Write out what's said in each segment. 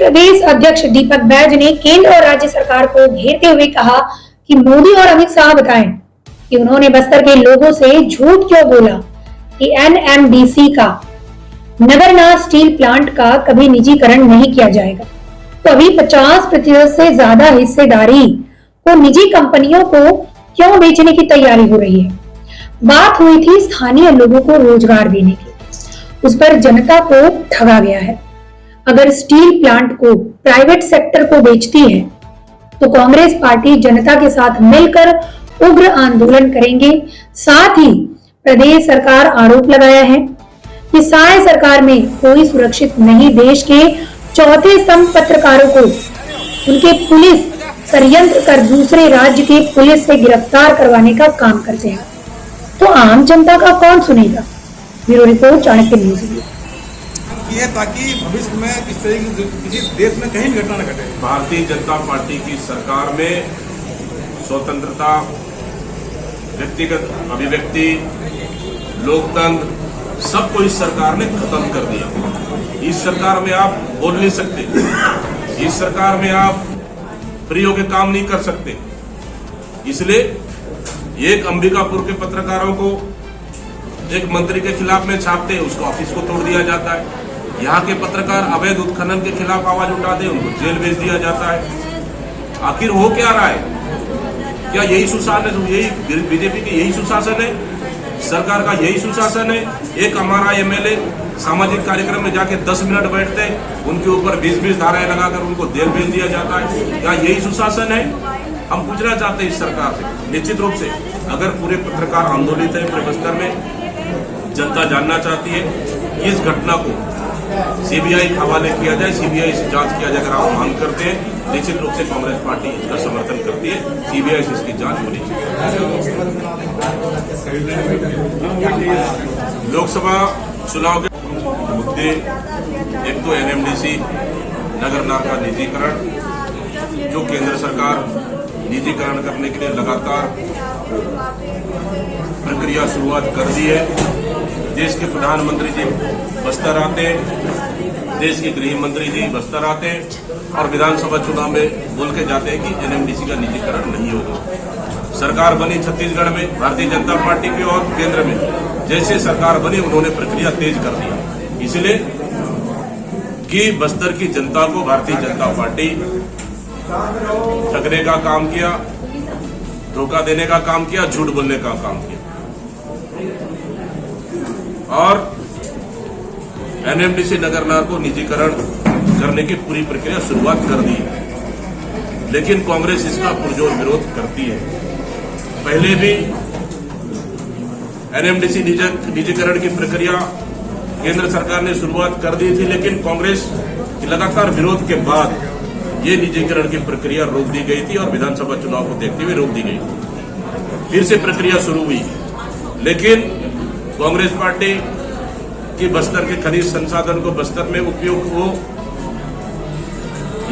प्रदेश अध्यक्ष दीपक बैज ने केंद्र और राज्य सरकार को घेरते हुए कहा कि मोदी और अमित शाह बताएं कि उन्होंने बस्तर के लोगों से झूठ क्यों बोला कि एनएमडीसी का नगरनार स्टील प्लांट का कभी निजीकरण नहीं किया जाएगा। तो अभी 50% से ज्यादा हिस्सेदारी को निजी कंपनियों को क्यों बेचने की तैयारी हो रही है। बात हुई थी स्थानीय लोगों को रोजगार देने की, उस पर जनता को ठगा गया है। अगर स्टील प्लांट को प्राइवेट सेक्टर को बेचती है तो कांग्रेस पार्टी जनता के साथ मिलकर उग्र आंदोलन करेंगे। साथ ही प्रदेश सरकार आरोप लगाया है कि साय सरकार में कोई सुरक्षित नहीं, देश के चौथे स्तंभ पत्रकारों को उनके पुलिस षड्यंत्र कर दूसरे राज्य के पुलिस से गिरफ्तार करवाने का काम करते हैं। तो आम जनता का कौन सुनेगा। Bureau report, Chanakya news. ये ताकि भविष्य में इस तरह की किसी देश में कहीं भी घटना न घटे। भारतीय जनता पार्टी की सरकार में स्वतंत्रता, व्यक्तिगत अभिव्यक्ति, लोकतंत्र सबको इस सरकार ने खत्म कर दिया। इस सरकार में आप बोल नहीं सकते, इस सरकार में आप फ्री होकर काम नहीं कर सकते। इसलिए एक अंबिकापुर के पत्रकारों को एक मंत्री के खिलाफ में छापते हैं, उसको ऑफिस को तोड़ दिया जाता है। यहाँ के पत्रकार अवैध उत्खनन के खिलाफ आवाज उठाते, उनको जेल भेज दिया जाता है। आखिर हो क्या रहा है? क्या यही सुशासन, यही बीजेपी की यही सुशासन है? सरकार का यही सुशासन है? एक हमारा एमएलए सामाजिक कार्यक्रम में जाके 10 मिनट बैठते, उनके ऊपर 20-20 धाराएं लगाकर उनको जेल भेज दिया जाता है। क्या यही सुशासन है? हम पूछना चाहते हैं इस सरकार से। निश्चित रूप से अगर पूरे पत्रकार आंदोलित है पूरे बस्तर में, जनता जानना चाहती है इस घटना को सीबीआई के हवाले किया जाए, सीबीआई से जांच किया जाए। अगर आप मांग करते हैं, निश्चित रूप से कांग्रेस पार्टी इसका समर्थन करती है। सीबीआई से इसकी जांच होनी चाहिए। लोकसभा चुनाव के मुद्दे, एक तो एनएमडीसी नगरनार का निजीकरण, जो केंद्र सरकार निजीकरण करने के लिए लगातार प्रक्रिया शुरुआत कर दी है। देश के प्रधानमंत्री जी बस्तर आते हैं, देश के गृह मंत्री जी बस्तर आते हैं और विधानसभा चुनाव में बोल के जाते हैं कि एनएमडीसी का निजीकरण नहीं होगा। सरकार बनी छत्तीसगढ़ में भारतीय जनता पार्टी की और केंद्र में जैसे सरकार बनी उन्होंने प्रक्रिया तेज कर दी, इसलिए कि बस्तर की जनता को भारतीय जनता पार्टी ठगने का काम किया, धोखा देने का काम किया, झूठ बोलने का काम किया और एनएमडीसी नगरनार को निजीकरण करने की पूरी प्रक्रिया शुरुआत कर दी है। लेकिन कांग्रेस इसका पुरजोर विरोध करती है। पहले भी एनएमडीसी निजीकरण की प्रक्रिया केंद्र सरकार ने शुरुआत कर दी थी, लेकिन कांग्रेस के लगातार विरोध के बाद ये निजीकरण की प्रक्रिया रोक दी गई थी और विधानसभा चुनाव को देखते हुए रोक दी गई। फिर से प्रक्रिया शुरू हुई, लेकिन कांग्रेस पार्टी की बस्तर के खनिज संसाधन को बस्तर में उपयोग हो,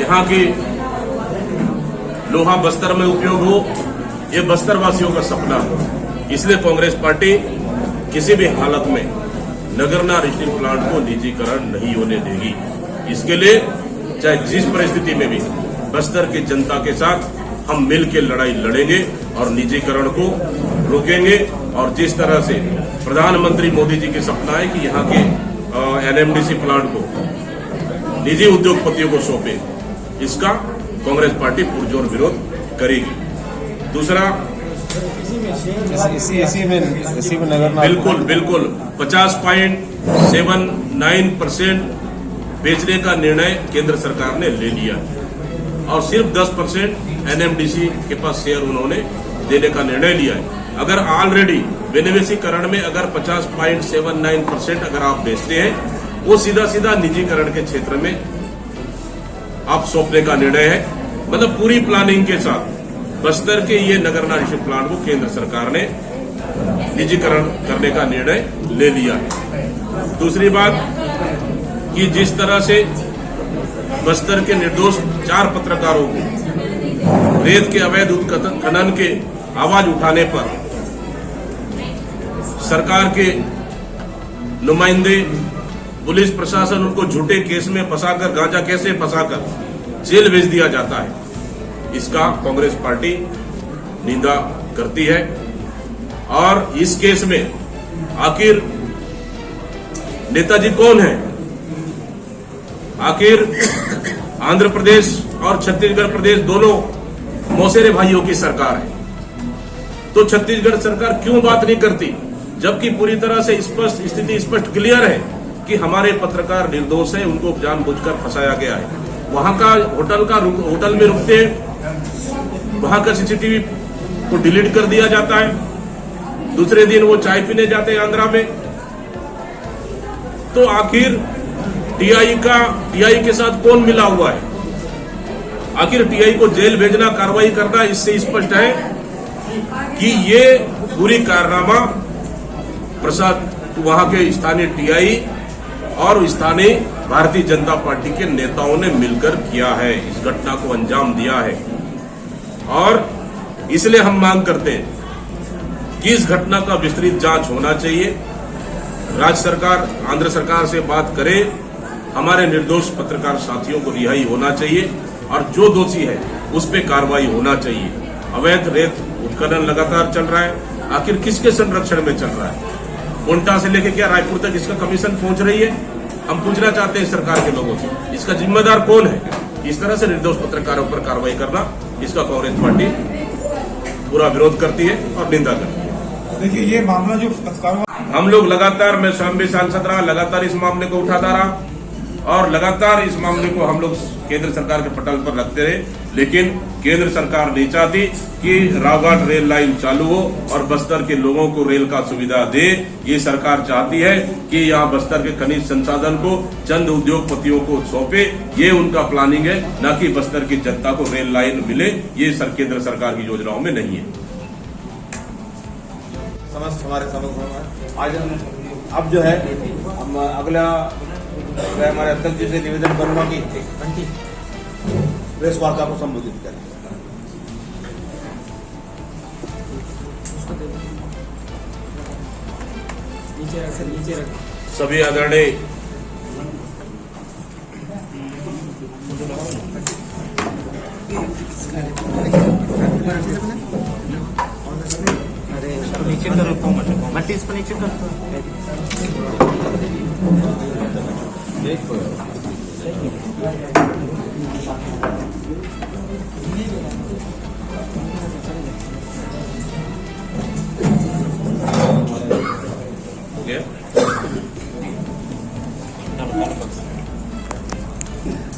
यहाँ की लोहा बस्तर में उपयोग हो, ये बस्तर वासियों का सपना है। इसलिए कांग्रेस पार्टी किसी भी हालत में नगरनार स्टील प्लांट को निजीकरण नहीं होने देगी। इसके लिए चाहे जिस परिस्थिति में भी बस्तर की जनता के साथ हम मिल के लड़ाई लड़ेंगे और निजीकरण को रोकेंगे। और जिस तरह से प्रधानमंत्री मोदी जी की सपना है कि यहाँ के एनएमडीसी प्लांट को निजी उद्योगपतियों को सौंपे, इसका कांग्रेस पार्टी पुरजोर विरोध करेगी। दूसरा, इसी में नगरनार बिल्कुल 50.79% बेचने का निर्णय केंद्र सरकार ने ले लिया और सिर्फ 10% एनएमडीसी के पास शेयर उन्होंने देने का निर्णय लिया है। अगर ऑलरेडी विनिवेशीकरण में अगर 50.79% अगर आप बेचते हैं, वो सीधा सीधा निजीकरण के क्षेत्र में आप सौंपने का निर्णय है। मतलब पूरी प्लानिंग के साथ बस्तर के ये नगरनार स्टील प्लांट को केंद्र सरकार ने निजीकरण करने का निर्णय ले लिया है। दूसरी बात कि जिस तरह से बस्तर के निर्दोष 4 पत्रकारों को रेत के अवैध उत्खनन के आवाज उठाने पर सरकार के नुमाइंदे पुलिस प्रशासन उनको झूठे केस में फंसाकर, गांजा कैसे फंसाकर जेल भेज दिया जाता है, इसका कांग्रेस पार्टी निंदा करती है। और इस केस में आखिर नेताजी कौन है? आखिर आंध्र प्रदेश और छत्तीसगढ़ प्रदेश दोनों मौसेरे भाइयों की सरकार है, तो छत्तीसगढ़ सरकार क्यों बात नहीं करती, जबकि पूरी तरह से स्पष्ट स्थिति स्पष्ट क्लियर है कि हमारे पत्रकार निर्दोष है, उनको जानबूझकर फंसाया गया है। वहां का होटल में रुकते, वहां का सीसीटीवी को डिलीट कर दिया जाता है, दूसरे दिन वो चाय पीने जाते हैं आंध्रा में। तो आखिर टीआई के साथ कौन मिला हुआ है? आखिर टीआई को जेल भेजना, कार्रवाई करना, इससे स्पष्ट है कि ये पूरी कारनामा प्रसाद वहां के स्थानीय टीआई और स्थानीय भारतीय जनता पार्टी के नेताओं ने मिलकर किया है, इस घटना को अंजाम दिया है। और इसलिए हम मांग करते हैं कि इस घटना का विस्तृत जांच होना चाहिए। राज्य सरकार आंध्र सरकार से बात करे, हमारे निर्दोष पत्रकार साथियों को रिहाई होना चाहिए और जो दोषी है उस पर कार्रवाई होना चाहिए। अवैध रेत उत्खनन लगातार चल रहा है, आखिर किसके संरक्षण में चल रहा है? कोंटा से लेकर क्या रायपुर तक इसका कमीशन पहुंच रही है? हम पूछना चाहते हैं सरकार के लोगों से, इसका जिम्मेदार कौन है? इस तरह से निर्दोष पत्रकारों पर कार्रवाई करना, इसका कांग्रेस पार्टी पूरा विरोध करती है और निंदा करती है। देखिए, ये मामला जो पत्रकारों, हम लोग लगातार, मैं स्वयं भी सांसद रहा, लगातार इस मामले को उठाता रहा और लगातार इस मामले को हम लोग केंद्र सरकार के पटल पर रखते रहे, लेकिन केंद्र सरकार नहीं चाहती कि रावघाट रेल लाइन चालू हो और बस्तर के लोगों को रेल का सुविधा दे। ये सरकार चाहती है कि यहाँ बस्तर के खनिज संसाधन को चंद उद्योगपतियों को सौंपे, ये उनका प्लानिंग है, न कि बस्तर की जनता को रेल लाइन मिले। ये केंद्र सरकार की योजनाओं में नहीं है। हमारे समझ आज अब जो है हम अगला मैं हमारे अध्यक्ष जी से निवेदन करूंगा कि प्रेस वार्ता को संबोधित करें। नीचे रख। सभी आदरणीय अरे इसको नीचे करो, मट्टी इसको नीचे करो।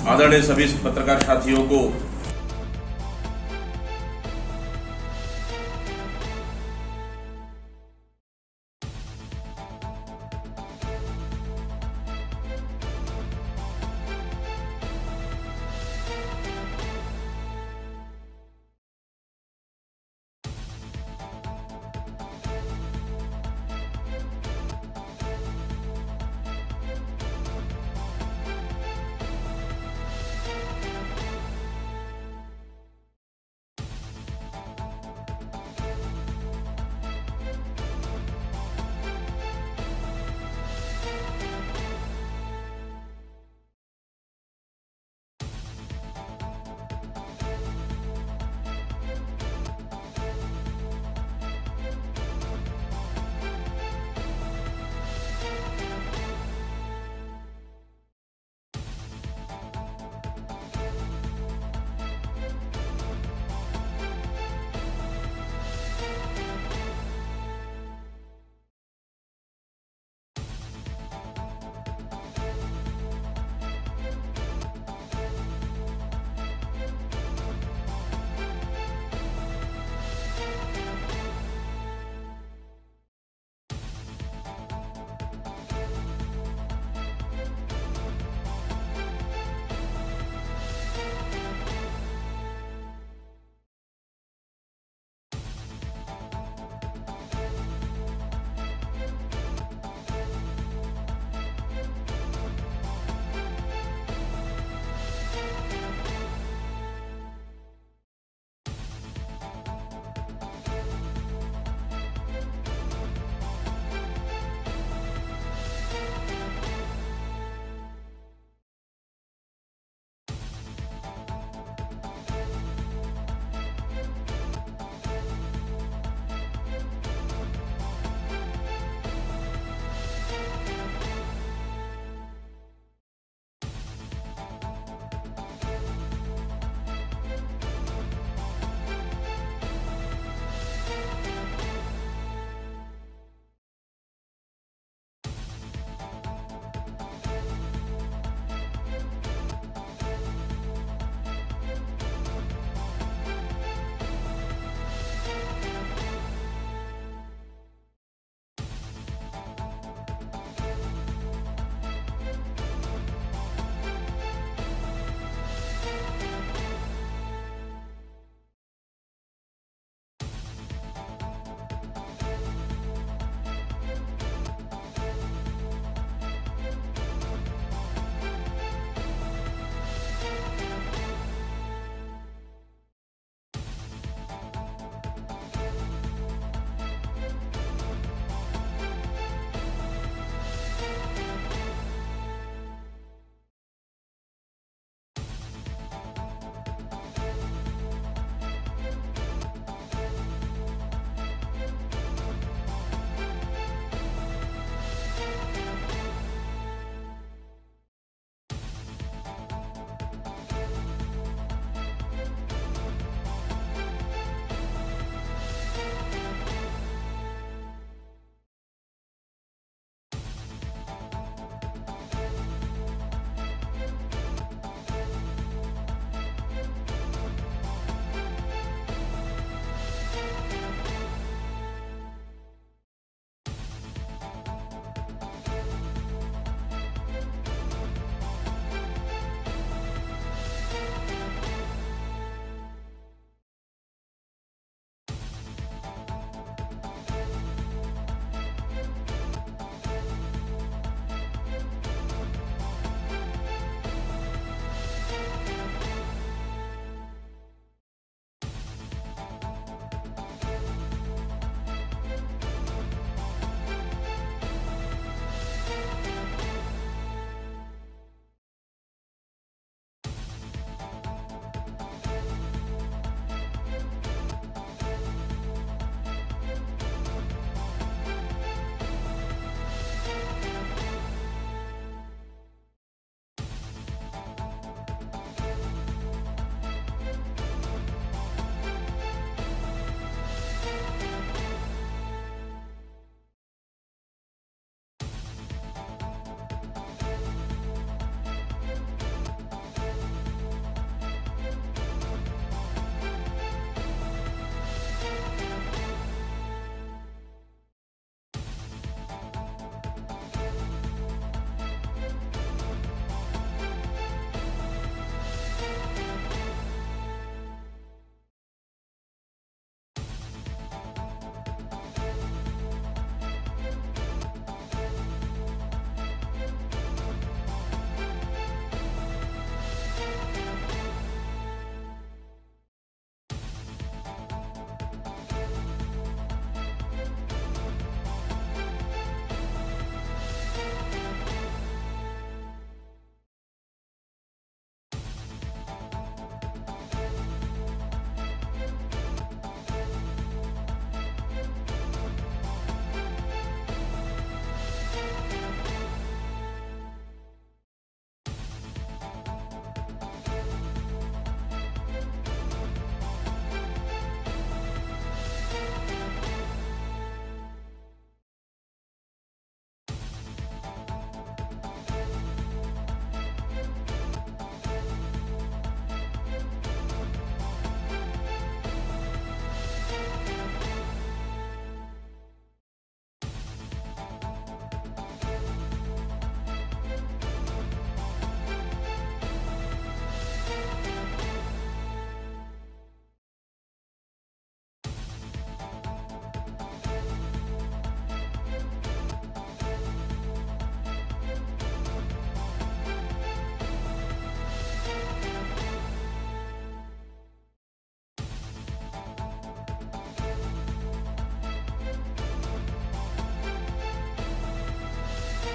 आदरणीय सभी पत्रकार साथियों को